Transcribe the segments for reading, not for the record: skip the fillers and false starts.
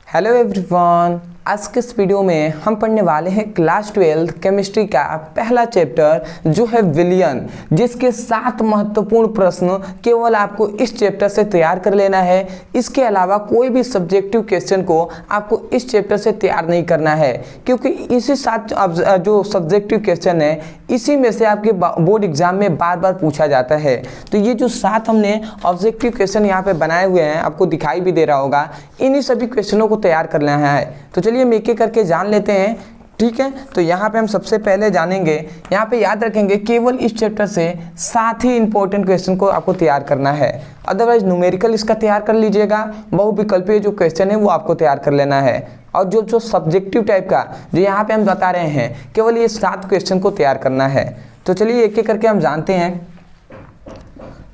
Hello everyone, आज के इस वीडियो में हम पढ़ने वाले हैं क्लास 12 केमिस्ट्री का पहला चैप्टर जो है विलयन, जिसके 7 महत्वपूर्ण प्रश्न केवल आपको इस चैप्टर से तैयार कर लेना है। इसके अलावा कोई भी सब्जेक्टिव क्वेश्चन को आपको इस चैप्टर से तैयार नहीं करना है, क्योंकि इसी 7 जो सब्जेक्टिव क्वेश्चन है इसी में से आपके बोर्ड एग्जाम में बार बार पूछा जाता है। तो ये जो 7 हमने ऑब्जेक्टिव क्वेश्चन यहाँ पे बनाए हुए हैं, आपको दिखाई भी दे रहा होगा, इन्हीं सभी क्वेश्चनों को तैयार कर लेना है। तो चलिए हम एक एक करके जान लेते हैं, ठीक है। तो यहाँ पे हम सबसे पहले जानेंगे, यहाँ पे याद रखेंगे केवल इस चैप्टर से 7 ही इंपॉर्टेंट क्वेश्चन को आपको तैयार करना है। अदरवाइज न्यूमेरिकल इसका तैयार कर लीजिएगा, बहुविकल्पीय जो क्वेश्चन है वो आपको तैयार कर लेना है। और जो सब्जेक्टिव टाइप का जो यहाँ पे हम बता रहे हैं, केवल ये 7 क्वेश्चन को तैयार करना है। तो चलिए एक एक करके हम जानते हैं।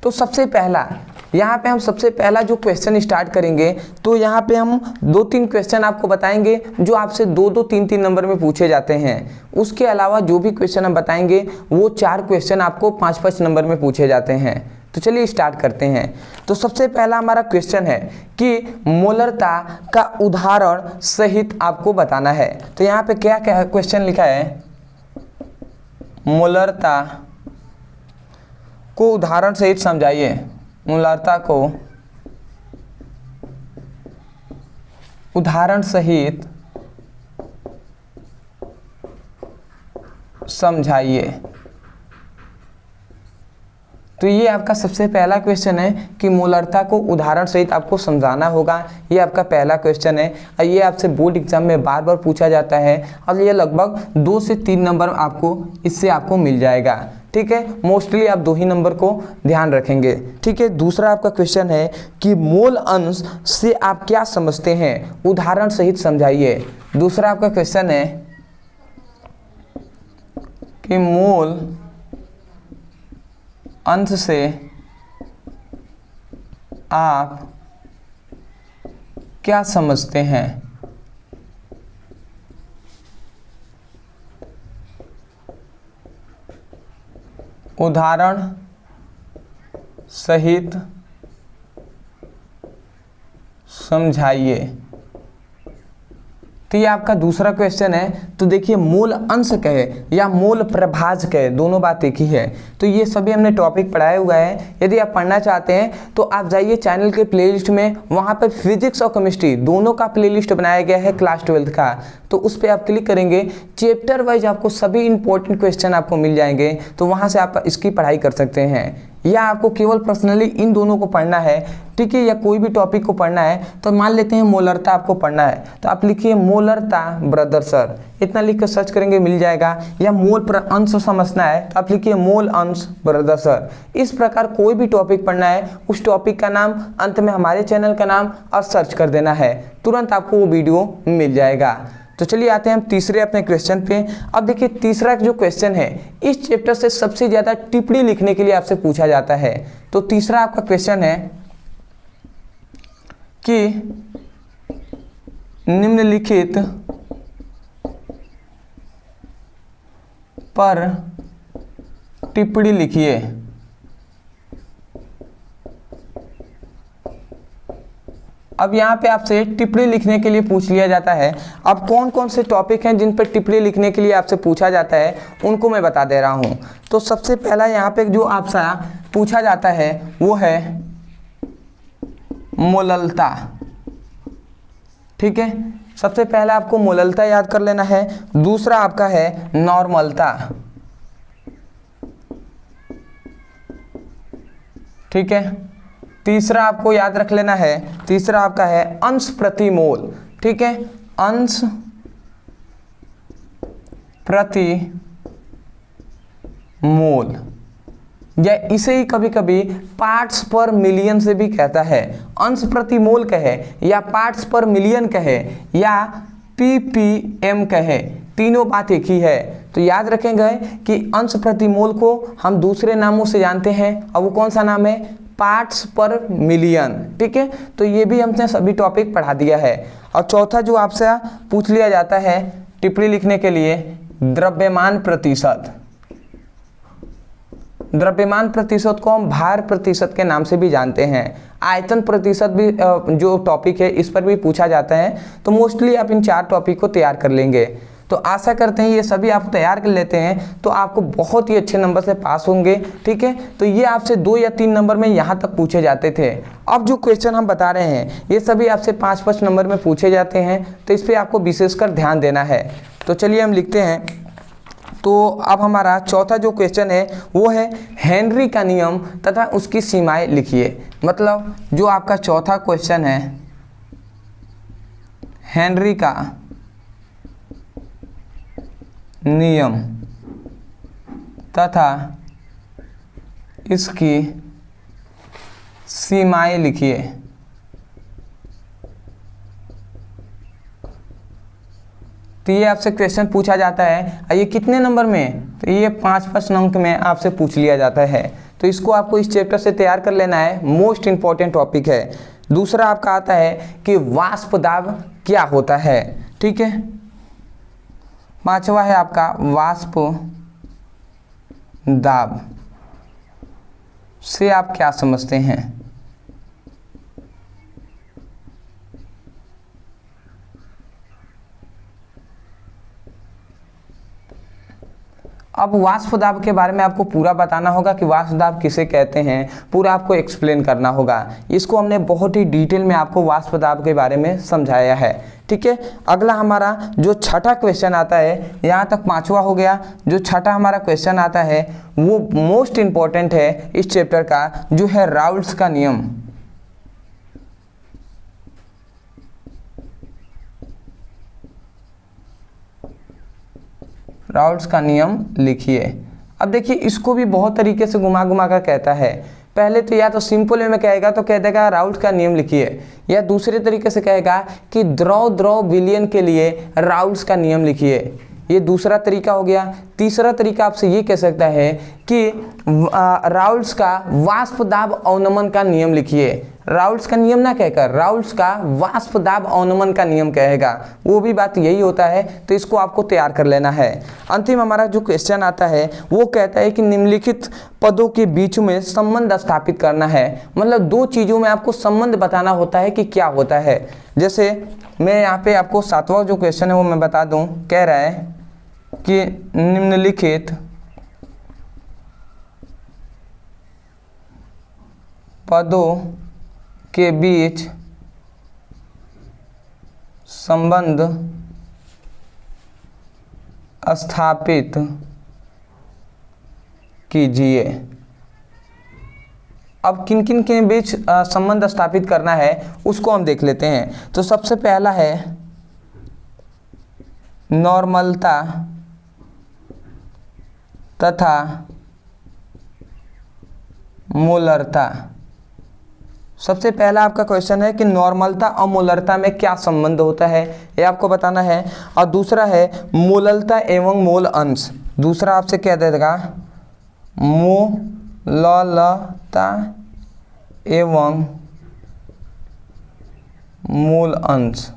तो सबसे पहला यहाँ पे हम सबसे पहला जो क्वेश्चन स्टार्ट करेंगे, तो यहाँ पे हम 2-3 क्वेश्चन आपको बताएंगे जो आपसे 2-2, 3-3 नंबर में पूछे जाते हैं। उसके अलावा जो भी क्वेश्चन हम बताएंगे वो 4 क्वेश्चन आपको 5-5 नंबर में पूछे जाते हैं। तो चलिए स्टार्ट करते हैं। तो सबसे पहला हमारा क्वेश्चन है कि मोलरता का उदाहरण सहित आपको बताना है। तो यहाँ पे क्या क्या क्वेश्चन लिखा है, मोलरता को उदाहरण सहित समझाइए। मोलरता को उदाहरण सहित समझाइए। तो ये आपका सबसे पहला क्वेश्चन है कि मोलरता को उदाहरण सहित आपको समझाना होगा। ये आपका पहला क्वेश्चन है और ये आपसे बोर्ड एग्जाम में बार बार पूछा जाता है और ये लगभग 2 से 3 नंबर आपको इससे आपको मिल जाएगा, ठीक है। मोस्टली आप 2 ही नंबर को ध्यान रखेंगे, ठीक है। दूसरा आपका क्वेश्चन है कि मोल अंश से आप क्या समझते हैं, उदाहरण सहित समझाइए। दूसरा आपका क्वेश्चन है कि मोल अंश से आप क्या समझते हैं, उदाहरण सहित समझाइए। तो ये आपका दूसरा क्वेश्चन है। तो देखिए मोल अंश कहे या मोल प्रभाज कहे, दोनों बात एक ही है। तो ये सभी हमने टॉपिक पढ़ाया हुआ है। यदि आप पढ़ना चाहते हैं तो आप जाइए चैनल के प्लेलिस्ट में, वहाँ पर फिजिक्स और केमिस्ट्री दोनों का प्लेलिस्ट बनाया गया है क्लास 12 का। तो उस पर आप क्लिक करेंगे, चैप्टर वाइज आपको सभी इंपॉर्टेंट क्वेश्चन आपको मिल जाएंगे। तो वहाँ से आप इसकी पढ़ाई कर सकते हैं, या आपको केवल पर्सनली इन दोनों को पढ़ना है, ठीक है, या कोई भी टॉपिक को पढ़ना है। तो मान लेते हैं मोलरता आपको पढ़ना है, तो आप लिखिए मोलरता ब्रदर सर, इतना लिख कर सर्च करेंगे मिल जाएगा। या मोल अंश समझना है तो आप लिखिए मोल अंश ब्रदर सर। इस प्रकार कोई भी टॉपिक पढ़ना है, उस टॉपिक का नाम, अंत में हमारे चैनल का नाम और सर्च कर देना है, तुरंत आपको वो वीडियो मिल जाएगा। तो चलिए आते हैं हम तीसरे अपने क्वेश्चन पे। अब देखिए तीसरा जो क्वेश्चन है, इस चैप्टर से सबसे ज़्यादा टिप्पणी लिखने के लिए आपसे पूछा जाता है। तो तीसरा आपका क्वेश्चन है कि निम्नलिखित पर टिप्पणी लिखिए। अब यहाँ पे आपसे टिप्पणी लिखने के लिए पूछ लिया जाता है। अब कौन कौन से टॉपिक हैं जिन पर टिप्पणी लिखने के लिए आपसे पूछा जाता है, उनको मैं बता दे रहा हूँ। तो सबसे पहला यहाँ पे जो आपसे पूछा जाता है वो है मोललता, ठीक है। सबसे पहला आपको मोललता याद कर लेना है। दूसरा आपका है नॉर्मलता, ठीक है। तीसरा आपको याद रख लेना है, तीसरा आपका है अंश प्रति मोल, ठीक है, अंश प्रति मोल, या इसे ही कभी कभी पार्ट्स पर मिलियन से भी कहता है। अंश प्रति मोल कहे या पार्ट्स पर मिलियन कहे या ppm कहे, तीनों बात एक ही है। तो याद रखेंगे कि अंश प्रति मोल को हम दूसरे नामों से जानते हैं, और वो कौन सा नाम है, पार्ट्स पर मिलियन, ठीक है। तो ये भी हमने सभी टॉपिक पढ़ा दिया है। और चौथा जो आपसे पूछ लिया जाता है टिप्पणी लिखने के लिए, द्रव्यमान प्रतिशत, द्रव्यमान प्रतिशत को हम भार प्रतिशत के नाम से भी जानते हैं। आयतन प्रतिशत भी जो टॉपिक है इस पर भी पूछा जाता है। तो मोस्टली आप इन 4 टॉपिक को तैयार कर लेंगे। तो आशा करते हैं ये सभी आप तैयार कर लेते हैं तो आपको बहुत ही अच्छे नंबर से पास होंगे। ठीक है, तो ये आपसे 2 या 3 नंबर में यहाँ तक पूछे जाते थे। अब जो क्वेश्चन हम बता रहे हैं ये सभी आपसे 5-5 नंबर में पूछे जाते हैं, तो इस पर आपको विशेषकर ध्यान देना है। तो चलिए हम लिखते हैं। तो अब हमारा चौथा जो क्वेश्चन है वो है हेनरी का नियम तथा उसकी सीमाएं लिखिए। मतलब जो आपका चौथा क्वेश्चन है हेनरी का नियम तथा इसकी सीमाएं लिखिए। तो ये आपसे क्वेश्चन पूछा जाता है। ये कितने नंबर में? तो ये 5-5 अंक में आपसे पूछ लिया जाता है। तो इसको आपको इस चैप्टर से तैयार कर लेना है, मोस्ट इंपॉर्टेंट टॉपिक है। दूसरा आपका आता है कि वाष्प दाब क्या होता है। ठीक है, 5वां है आपका वाष्प दाब से आप क्या समझते हैं। अब वाष्प दाब के बारे में आपको पूरा बताना होगा कि वाष्प दाब किसे कहते हैं, पूरा आपको एक्सप्लेन करना होगा। इसको हमने बहुत ही डिटेल में आपको वाष्प दाब के बारे में समझाया है। ठीक है, अगला हमारा जो छठा क्वेश्चन आता है, यहाँ तक 5वां हो गया। जो छठा हमारा क्वेश्चन आता है वो मोस्ट इंपॉर्टेंट है इस चैप्टर का, जो है राउल्ट्स का नियम। राउल्ट्स का नियम लिखिए। अब देखिए इसको भी बहुत तरीके से घुमा घुमा कर कहता है। पहले तो या तो सिंपल वे में कहेगा तो कह देगा राउल्ट्स का नियम लिखिए, या दूसरे तरीके से कहेगा कि द्रव विलयन के लिए राउल्ट्स का नियम लिखिए। ये दूसरा तरीका हो गया। तीसरा तरीका आपसे ये कह सकता है कि राउल्ट्स का वाष्प दाब अवनमन का नियम लिखिए। राउल्ट्स का नियम ना कहकर राउल्ट्स का वाष्प दाब अवनमन का नियम कहेगा, वो भी बात यही होता है। तो इसको आपको तैयार कर लेना है। अंतिम हमारा जो क्वेश्चन आता है वो कहता है कि निम्नलिखित पदों के बीच में संबंध स्थापित करना है। मतलब 2 चीज़ों में आपको संबंध बताना होता है कि क्या होता है। जैसे मैं यहाँ पे आपको 7वां जो क्वेश्चन है वो मैं बता दूँ। कह रहा है कि निम्नलिखित पदों के बीच संबंध स्थापित कीजिए। अब किन किन के बीच संबंध स्थापित करना है उसको हम देख लेते हैं। तो सबसे पहला है नॉर्मलता तथा मोलरता। सबसे पहला आपका क्वेश्चन है कि नॉर्मलता और मोलरता में क्या संबंध होता है, ये आपको बताना है। और दूसरा है मोललता एवं मोल अंश। दूसरा आपसे क्या देगा मोललता एवं मोल अंश।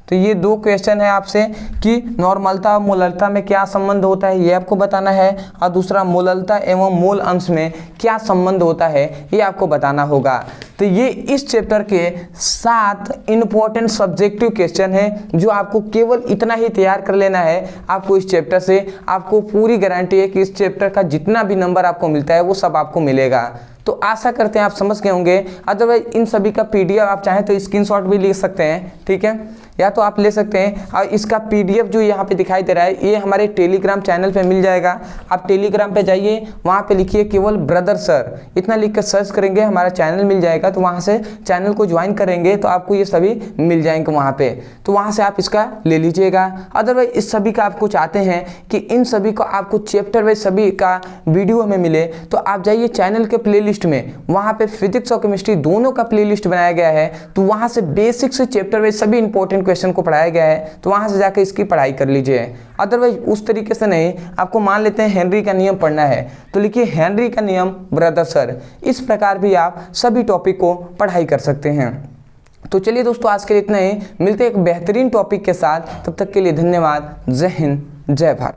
तो ये 2 क्वेश्चन है आपसे कि नॉर्मलता और मोललता में क्या संबंध होता है ये आपको बताना है, और दूसरा मोललता एवं मोल अंश में क्या संबंध होता है ये आपको बताना होगा। तो ये इस चैप्टर के 7 इंपॉर्टेंट सब्जेक्टिव क्वेश्चन है जो आपको केवल इतना ही तैयार कर लेना है। आपको इस चैप्टर से आपको पूरी गारंटी है कि इस चैप्टर का जितना भी नंबर आपको मिलता है वो सब आपको मिलेगा। तो आशा करते हैं आप समझ गए होंगे। अदरवाइज इन सभी का PDF आप चाहें तो स्क्रीनशॉट भी ले सकते हैं। ठीक है, या तो आप ले सकते हैं। और इसका PDF जो यहाँ पे दिखाई दे रहा है ये हमारे टेलीग्राम चैनल पे मिल जाएगा। आप टेलीग्राम पे जाइए, वहाँ पे लिखिए केवल ब्रदर सर, इतना लिख कर सर्च करेंगे हमारा चैनल मिल जाएगा। तो वहाँ से चैनल को ज्वाइन करेंगे तो आपको ये सभी मिल जाएंगे वहाँ पे। तो वहाँ से आप इसका ले लीजिएगा। अदरवाइज इस सभी का आपको चाहते हैं कि इन सभी को आपको चैप्टर वाइज सभी का वीडियो हमें मिले तो आप जाइए चैनल के प्लेलिस्ट में, वहाँ पे फिजिक्स और केमिस्ट्री दोनों का प्लेलिस्ट बनाया गया है। तो वहाँ से बेसिक से चैप्टर वाइज सभी इंपॉर्टेंट क्वेश्चन को पढ़ाया गया है। तो वहाँ से जाकर इसकी पढ़ाई कर लीजिए। अदरवाइज उस तरीके से नहीं, आपको मान लेते हैं हेनरी का नियम पढ़ना है तो लिखिए हेनरी का नियम ब्रदर सर। इस प्रकार भी आप सभी टॉपिक को पढ़ाई कर सकते हैं। तो चलिए दोस्तों आज के लिए इतना ही, मिलते हैं एक बेहतरीन टॉपिक के साथ। तब तक के लिए धन्यवाद। जय हिंद, जय भारत।